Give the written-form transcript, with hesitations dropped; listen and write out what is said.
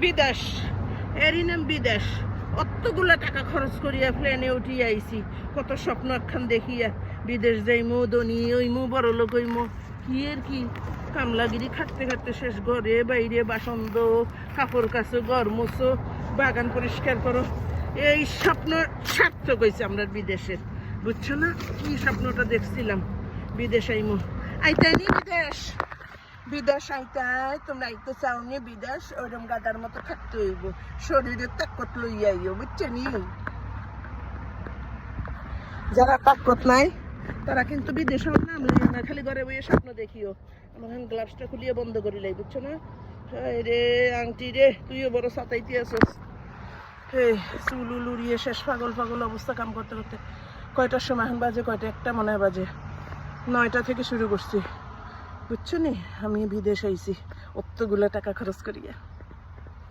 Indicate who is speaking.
Speaker 1: বিদেশ, এরই নাম বিদেশ। অতগুলা টাকা খরচ করিয়া প্লেনে উঠিয়া আইছি, কত স্বপ্ন একখান দেখিয়া বিদেশ যাইমো, ধনী হইমো, বড় লোক হইমো। কি এর কি কামলাগিরি খাটতে খাটতে শেষ, ঘরে বাইরে বাসন দো, কাপড় কাচো, ঘর মুছো, বাগান পরিষ্কার করো। এই স্বপ্ন সার্থক হয়েছে আমরা বিদেশের, বুঝছো না? কি স্বপ্নটা দেখছিলাম, বিদেশ আইমো। আইতাইনি বিদেশ, বিদেশ আইতাই। তোমরা আইতে চাওনি বিদেশ, ওরম গাদার মতো থাকতে হইব, শরীরের তাকত লইয়া আইও, বুঝছো নি? যারা তাকত নাই তারা কিন্তু বিদেশের নাম লইও না, খালি ঘরে বইয়ে স্বপ্ন দেখিও। আমার গ্লাভসটা খুলিয়ে বন্ধ করিলাই, বুঝছো না? রে আংটি রে, তুইও বড় সাতাইতে আসস। চুল উড়িয়ে শেষ, পাগল পাগল অবস্থা কাম করতে করতে। কয়টার সময় এখন বাজে? কয়টা? একটা মনে হয় বাজে। 9টা থেকে শুরু করছি, বুঝছো নি? আমি বিদেশ আইছি অতগুলো টাকা খরচ করিয়া।